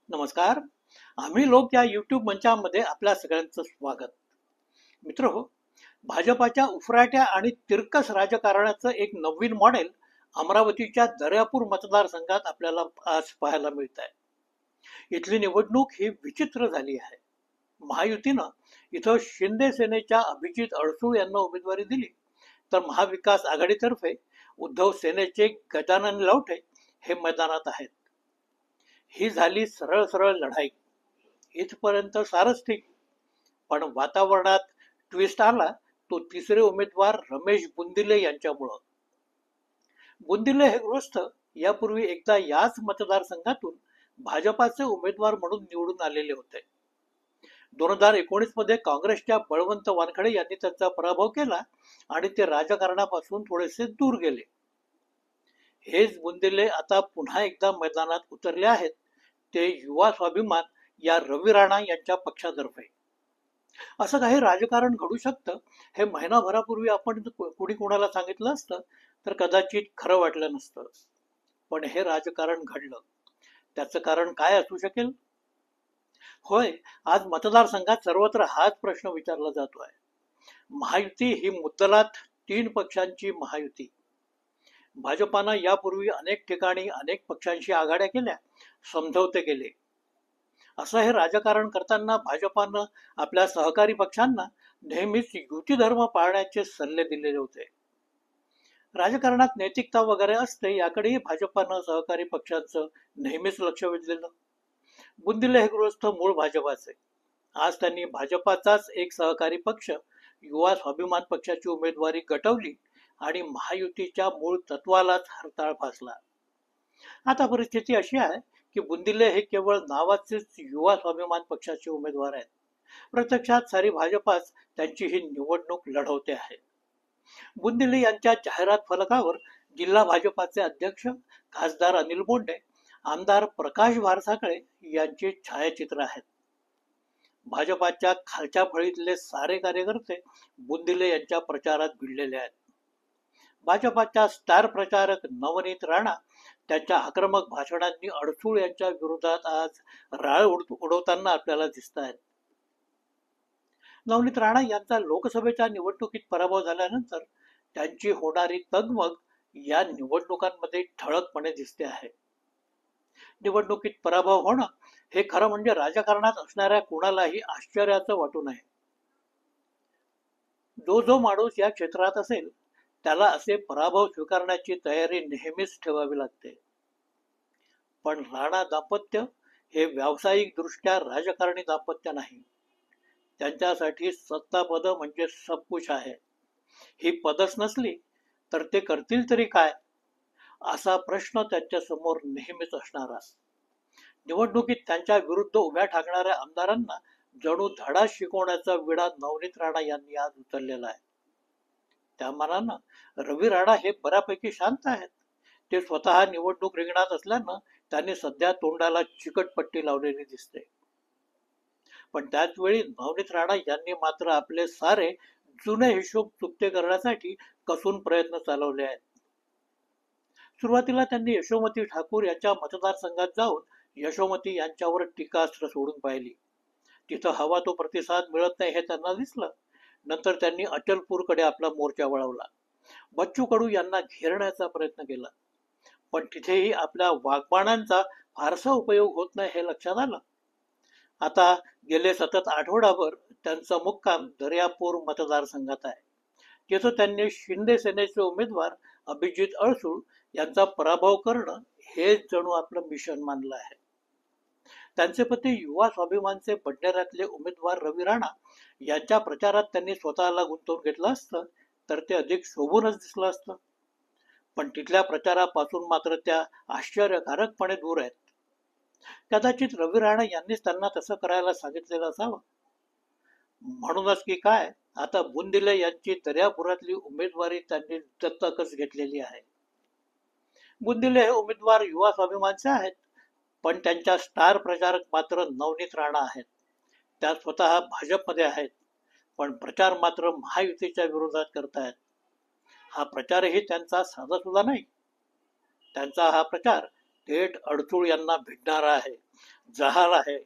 नमस्कार. आम्ही लोक या यूट्यूब मंचामध्ये आपल्या सगळ्यांचं स्वागत. मित्रहो, भाजपाच्या उफराट्या आणि तिरकस राजकारणाचं एक नवीन मॉडेल अमरावतीच्या दर्यापूर मतदारसंघात आपल्याला आज पाहायला मिळत आहे. इथली निवडणूक ही विचित्र झाली आहे. महायुतीनं इथं शिंदे सेनेच्या अभिजित अडसूळ यांना उमेदवारी दिली, तर महाविकास आघाडीतर्फे उद्धव सेनेचे गजानन लवटे हे मैदानात आहेत. ही झाली सरळ सरळ लढाई. इथपर्यंत सारच ठीक. पण वातावरणात ट्विस्ट आला तो तिसरे उमेदवार रमेश बुंदिले यांच्यामुळं. बुंदिले हे गृहस्थ यापूर्वी एकदा याच मतदारसंघातून भाजपाचे उमेदवार म्हणून निवडून आलेले होते. 2019 मध्ये काँग्रेसच्या बळवंत वानखडे यांनी त्यांचा पराभव केला आणि ते राजकारणापासून थोडेसे दूर गेले. हेच बुंदिले आता पुन्हा एकदा मैदानात उतरले आहेत, ते युवा स्वाभिमान या रवी राणा यांच्या पक्षातर्फे. असं काही राजकारण घडू शकतं हे महिनाभरापूर्वी आपण कुणी कोणाला सांगितलं असतं तर कदाचित खरं वाटलं नसतं. पण हे राजकारण घडलं. त्याचं कारण काय असू शकेल? होय, आज मतदारसंघात सर्वत्र हाच प्रश्न विचारला जातो आहे. महायुती ही मुद्दलात 3 पक्षांची महायुती. भाजपानं यापूर्वी अनेक ठिकाणी अनेक पक्षांशी आघाड्या केल्या, समझौते केले. असं हे राजकारण करताना भाजपानं आपल्या सहकारी पक्षांना नेहमीच युती धर्म पाळण्याचे सल्ले दिलेले होते. राजकारणात नैतिकता वगैरे असते याकडेही भाजपानं सहकारी पक्षांचं नेहमीच लक्ष वेधलेलं. बुंदिले हे गृहस्थ मूळ भाजपाचे. आज त्यांनी भाजपाचाच एक सहकारी पक्ष युवा स्वाभिमान पक्षाची उमेदवारी गटवली आणि महायुतीच्या मूळ तत्वालाच हरताळ फासला. आता परिस्थिती अशी आहे की बुंदिले हे केवळ नावाचेच युवा स्वाभिमान पक्षाचे उमेदवार आहेत. प्रत्यक्षात सारी भाजपाच त्यांची ही निवडणूक लढवते आहे. बुंदिले यांच्या जाहिरात फलकावर जिल्हा भाजपाचे अध्यक्ष खासदार अनिल बोंडे, आमदार प्रकाश भारसाकळे यांची छायाचित्र आहेत. भाजपाच्या खालच्या फळीतले सारे कार्यकर्ते बुंदिले यांच्या प्रचारात भिडलेले आहेत. भाजपाच्या स्टार प्रचारक नवनीत राणा त्यांच्या आक्रमक भाषणांनी अडसूळ यांच्या विरोधात आज राळ उडवताना आपल्याला दिसत आहेत. नवनीत राणा यांचा लोकसभेच्या निवडणुकीत पराभव झाल्यानंतर त्यांची होणारी तगमग या निवडणुकांमध्ये ठळकपणे दिसते आहे. निवडणुकीत पराभव होणं हे खरं म्हणजे राजकारणात असणाऱ्या कुणालाही आश्चर्याचं वाटू नये. जो माणूस या क्षेत्रात असेल त्याला असे पराभव स्वीकारण्याची तयारी नेहमीच ठेवावी लागते. पण राणा दाम्पत्य हे व्यावसायिक दृष्ट्या राजकारणी दाम्पत्य नाही. त्यांच्यासाठी सत्तापद म्हणजे सबकुछ आहे. ही पदच नसली तर ते करतील तरी काय, असा प्रश्न त्यांच्या समोर नेहमीच असणारा. निवडणुकीत त्यांच्या विरुद्ध उभ्या ठाकणाऱ्या आमदारांना जणू धडा शिकवण्याचा विडा नवनीत राणा यांनी आज उचललेला आहे. त्या मानानं रवी राणा हे बऱ्यापैकी शांत आहेत. ते स्वतः निवडणूक रिंगणात असल्यानं त्यांनी सध्या तोंडाला चिकट पट्टी लावलेली दिसते. पण त्याच वेळी नवनीत राणा यांनी मात्र आपले सारे जुने हिशोब चुकते करण्यासाठी कसून प्रयत्न चालवले आहेत. सुरुवातीला त्यांनी यशोमती ठाकूर यांच्या मतदारसंघात जाऊन यशोमती यांच्यावर टीकास्त्र सोडून पाहिली. तिथं हवा तो प्रतिसाद मिळत नाही हे त्यांना दिसलं. नंतर त्यांनी अचलपूरकडे आपला मोर्चा वळवला. बच्चू कडू यांना घेरण्याचा प्रयत्न केला. पण तिथेही आपल्या वाग्बाणांचा फारसा उपयोग होत नाही हे लक्षात आलं. आता गेले सतत आठवडाभर त्यांचा मुक्काम दर्यापूर मतदारसंघात आहे. तिथं त्यांनी शिंदे सेनेचे उमेदवार अभिजित अडसूळ यांचा पराभव करणं हेच जणू आपलं मिशन मानलं आहे. त्यांचे पती युवा स्वाभिमानचे बडनेऱ्यातले उमेदवार रवी राणा यांच्या प्रचारात त्यांनी स्वतःला गुंतवून घेतलं असतं तर ते अधिक शोभूनच दिसलं असतं. पण तिथल्या प्रचारापासून मात्र त्या आश्चर्यकारकपणे दूर आहेत. कदाचित रवी राणा यांनीच त्यांना तसं करायला सांगितलेलं असावं. म्हणूनच की काय, आता बुंदिले यांची दर्यापुरातली उमेदवारी त्यांनी दत्तकच घेतलेली आहे. बुंदिले हे उमेदवार युवा स्वाभिमानचे आहेत, पण त्यांच्या स्टार प्रचारक मात्र नवनीत राणा आहेत. त्या स्वतः भाजपमध्ये आहेत, पण प्रचार मात्र महायुतीच्या विरोधात करतायत. हा प्रचारही त्यांचा साधा सुद्धा नाही. त्यांचा हा प्रचार थेट अडसूळ यांना भिडणारा आहे, जहाल आहे.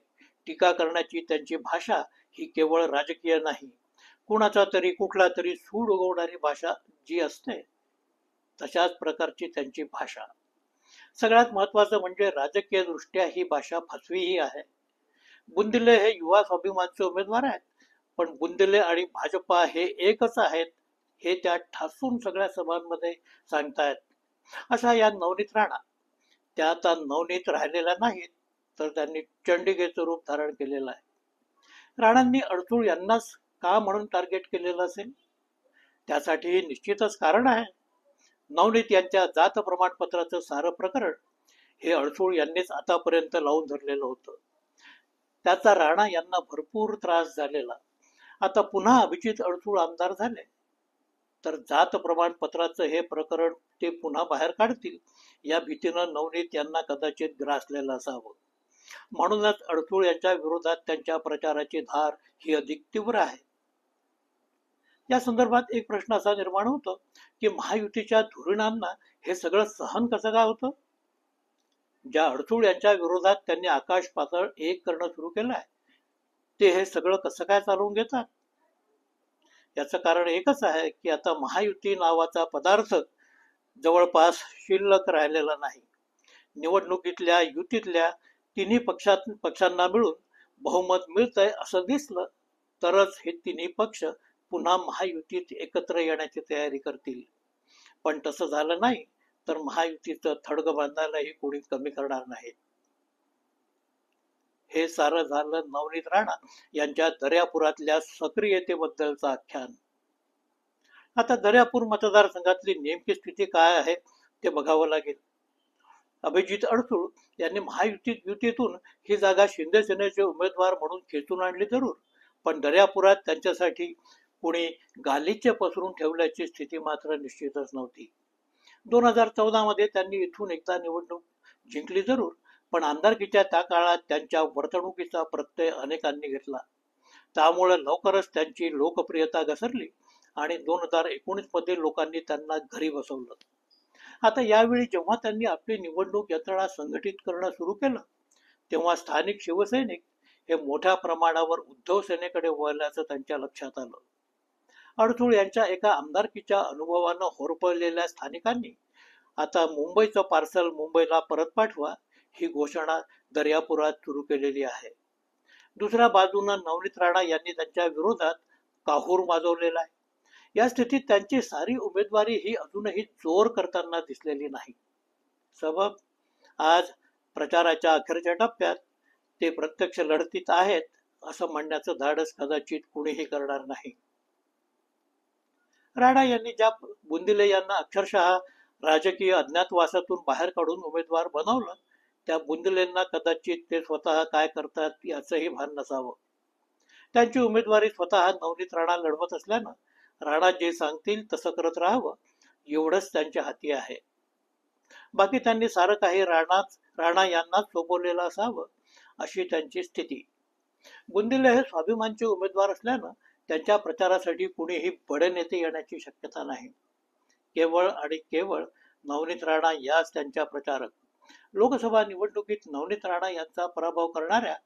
टीका करण्याची त्यांची भाषा ही केवळ राजकीय नाही, कुणाचा तरी कुठला तरी सूड उगवणारी भाषा जी असते तशाच प्रकारची त्यांची भाषा. सगळ्यात महत्वाचं म्हणजे राजकीय दृष्ट्या ही भाषा फसवीही आहे. बुंदिले हे युवा स्वाभिमानचे उमेदवार आहेत, पण बुंदिले आणि भाजपा हे एकच आहेत हे त्या ठासून सगळ्या सभांमध्ये सांगतायत. अशा या नवनीत राणा त्या आता नवनीत राहिलेल्या नाहीत, तर त्यांनी चंडिकेचं रूप धारण केलेलं आहे. राणांनी अडसूळ यांनाच का म्हणून टार्गेट केलेलं असेल? त्यासाठी निश्चितच कारण आहे. नवनीत यांच्या जात प्रमाणपत्राचं सारं प्रकरण हे अडसूळ यांनीच आतापर्यंत लावून धरलेलं होतं. त्याचा राणा यांना भरपूर त्रास झालेला. आता पुन्हा अभिजित अडसूळ आमदार झाले तर जात प्रमाणपत्राचं हे प्रकरण ते पुन्हा बाहेर काढतील या भीतीनं नवनीत यांना कदाचित ग्रासलेलं असावं. म्हणूनच अडसूळ यांच्या विरोधात त्यांच्या प्रचाराची धार ही अधिक तीव्र आहे. या संदर्भात एक प्रश्न असा निर्माण होतो की महायुतीच्या धुरीणांना हे सगळं सहन कसं काय होतं? ज्या अडसूळ यांच्या विरोधात त्यांनी आकाश पातळ एक करणं सुरू केलं आहे ते हे सगळं कसं काय चालवून घेतात? याचं कारण एकच आहे की आता महायुती नावाचा पदार्थ जवळपास शिल्लक राहिलेला नाही. निवडणुकीतल्या युतीतल्या तिन्ही पक्षांना मिळून बहुमत मिळतंय असं दिसलं तरच हे तिन्ही पक्ष पुन्हा महायुतीत एकत्र येण्याची तयारी करतील. पण तसं झालं नाही तर महायुतीचं थडगं बांधायलाही कोणी कमी करणार नाहीत. हे सारं झालं नवनीत राणा यांच्या दर्यापुरातल्या सक्रियतेबद्दलचं आख्यान. आता दर्यापूर मतदारसंघातली नेमकी स्थिती काय आहे ते बघावं लागेल. अभिजित अडसूळ यांनी युतीतून ही जागा शिंदे सेनेचे उमेदवार म्हणून खेचून आणली जरूर, पण दर्यापुरात त्यांच्यासाठी कुणी गालिचे पसरून ठेवल्याची स्थिती मात्र निश्चितच नव्हती. 2014 मध्ये त्यांनी इथून एकदा निवडणूक जिंकली जरूर, पण आमदारकीच्या त्या काळात त्यांच्या वर्तणुकीचा प्रत्यय अनेकांनी घेतला. त्यामुळे लवकरच त्यांची लोकप्रियता घसरली आणि 2019 मध्ये लोकांनी त्यांना घरी बसवलं. आता यावेळी जेव्हा त्यांनी आपली निवडणूक यंत्रणा संघटित करणं सुरू केलं तेव्हा स्थानिक शिवसैनिक हे मोठ्या प्रमाणावर उद्धव सेनेकडे वळल्याचं त्यांच्या लक्षात आलं. अडसूळ यांच्या एका आमदारकीच्या अनुभवानं होरपळलेल्या स्थानिकांनी आता मुंबईचं पार्सल मुंबईला परत पाठवा ही घोषणा दर्यापुरात सुरू केलेली आहे. दुसऱ्या बाजूनं नवनीत राणा यांनी त्यांच्या विरोधात काहूर माजवलेला आहे. या स्थितीत त्यांची सारी उमेदवारी ही अजूनही जोर करताना दिसलेली नाही. सबब आज प्रचाराच्या अखेरच्या टप्प्यात ते प्रत्यक्ष लढतीत आहेत असं म्हणण्याचं धाडस कदाचित कुणीही करणार नाही. राणा यांनी ज्या बुंदिले यांना अक्षरशः राजकीय अज्ञातवासातून बाहेर काढून उमेदवार बनवलं त्या बुंदिलेंना कदाचित ते स्वतः काय करतात याचंही भान नसावं. त्यांची उमेदवारी स्वतः नवनीत राणा लढवत असल्यानं राणा जे सांगतील तसं करत राहावं एवढंच त्यांच्या हाती आहे. बाकी त्यांनी सारं काही राणा यांनाच सोपवलेलं असावं अशी त्यांची स्थिती. बुंदिले हे स्वाभिमानचे उमेदवार असल्यानं त्यांच्या प्रचारासाठी कुणीही बडे नेते येण्याची शक्यता नाही. केवळ आणि केवळ नवनीत राणा याच त्यांच्या प्रचारक. लोकसभा निवडणुकीत नवनीत राणा यांचा पराभव करणाऱ्या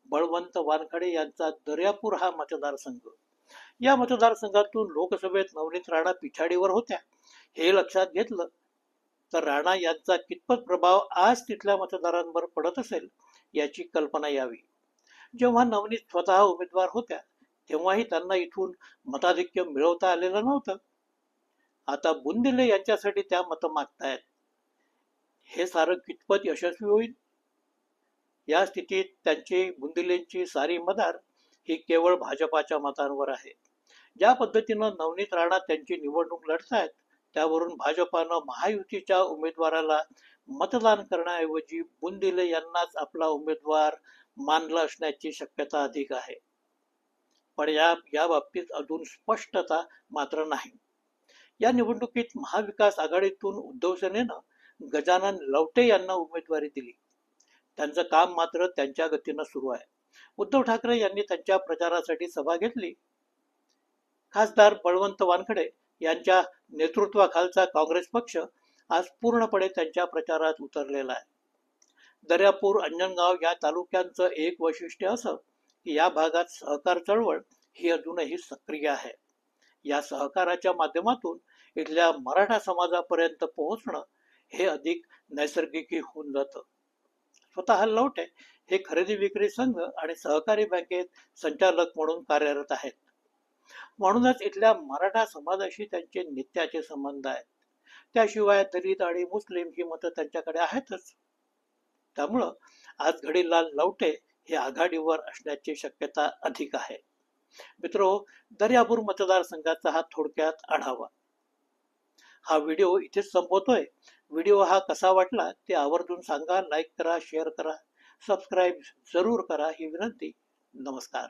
बळवंत वानखडे यांचा दर्यापूर हा मतदारसंघ. या मतदारसंघातून लोकसभेत नवनीत राणा पिछाडीवर होत्या हे लक्षात घेतलं तर राणा यांचा कितपत प्रभाव आज तिथल्या मतदारांवर पडत असेल याची कल्पना यावी. जेव्हा नवनीत स्वतः उमेदवार होत्या तेव्हाही त्यांना इथून मताधिक्य मिळवता आलेलं नव्हतं. आता बुंदिले यांच्यासाठी त्या मतं मागतायत. हे सारं कितपत यशस्वी होईल? या स्थितीत त्यांची बुंदिलेंची सारी मदार ही केवळ भाजपाच्या मतांवर आहे. ज्या पद्धतीनं नवनीत राणा त्यांची निवडणूक लढतायत त्यावरून भाजपानं महायुतीच्या उमेदवाराला मतदान करण्याऐवजी बुंदिले यांनाच आपला उमेदवार मानलं असण्याची शक्यता अधिक आहे. पण या बाबतीत अजून स्पष्टता मात्र नाही. या निवडणुकीत महाविकास आघाडीतून उद्धव सेनेनं गजानन लवटे यांना उमेदवारी दिली. त्यांचं काम मात्र त्यांच्या गतीनं सुरू आहे. उद्धव ठाकरे यांनी त्यांच्या प्रचारासाठी सभा घेतली. खासदार बळवंत वानखडे यांच्या नेतृत्वाखालचा काँग्रेस पक्ष आज पूर्णपणे त्यांच्या प्रचारात उतरलेला आहे. दर्यापूर, अंजनगाव या तालुक्यांचं एक वैशिष्ट्य असं की या भागात सहकार चळवळ ही अजूनही सक्रिय आहे. या सहकाराच्या माध्यमातून इथल्या मराठा समाजापर्यंत पोहोचणं हे अधिक नैसर्गिक होऊन जातं. स्वतः लवटे हे खरेदी विक्री संघ आणि सहकारी बँकेत संचालक म्हणून कार्यरत आहेत. म्हणूनच इथल्या मराठा समाजाशी त्यांचे नित्याचे संबंध आहेत. त्याशिवाय दलित आणि मुस्लिम ही मतं त्यांच्याकडे आहेतच. त्यामुळं आज घडीलाल लवटे हे आघाडीवर असण्याची शक्यता अधिक आहे. मित्रो, दर्यापूर मतदारसंघाचा हा थोडक्यात आढावा. हा व्हिडिओ इथेच संपवतोय. व्हिडिओ हा कसा वाटला ते आवर्जून सांगा, लाईक करा, शेअर करा, सबस्क्राईब जरूर करा ही विनंती. नमस्कार.